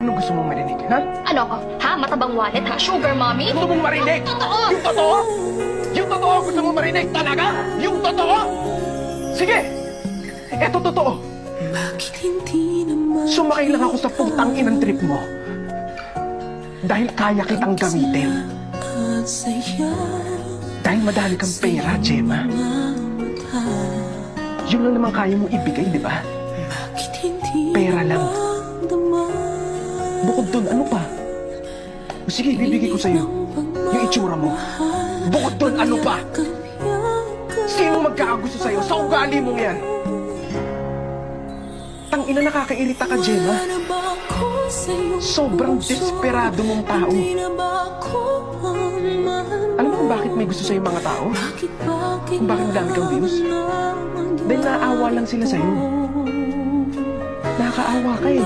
Anong gusto mong marinig, ha? Ano ako? Ha? Matabang wallet, ha? Sugar mommy? Gusto mong marinig? Totoo! Yung totoo? Yung totoo gusto mong marinig talaga? Yung totoo? Sige! Eto totoo. Sumakay lang ako sa putang inang trip mo. Dahil kaya kitang gamitin. Dahil madali kang pera, Gemma. Yun lang naman kaya mong ibigay, di ba? Pera lang. Bukod dun, ano pa? O sige, bibigay ko sa'yo yung itsura mo. Bukod dun, ano pa? Sino magkakagusto sa'yo sa ugali mong yan? Tangina, nakakairita ka, Gemma. Sobrang desperado mong tao. Alam mo kung bakit may gusto sa'yo mga tao? Kung bakit dami kang views? Dahil naaawa lang sila sa'yo. Nakakaawa ka eh.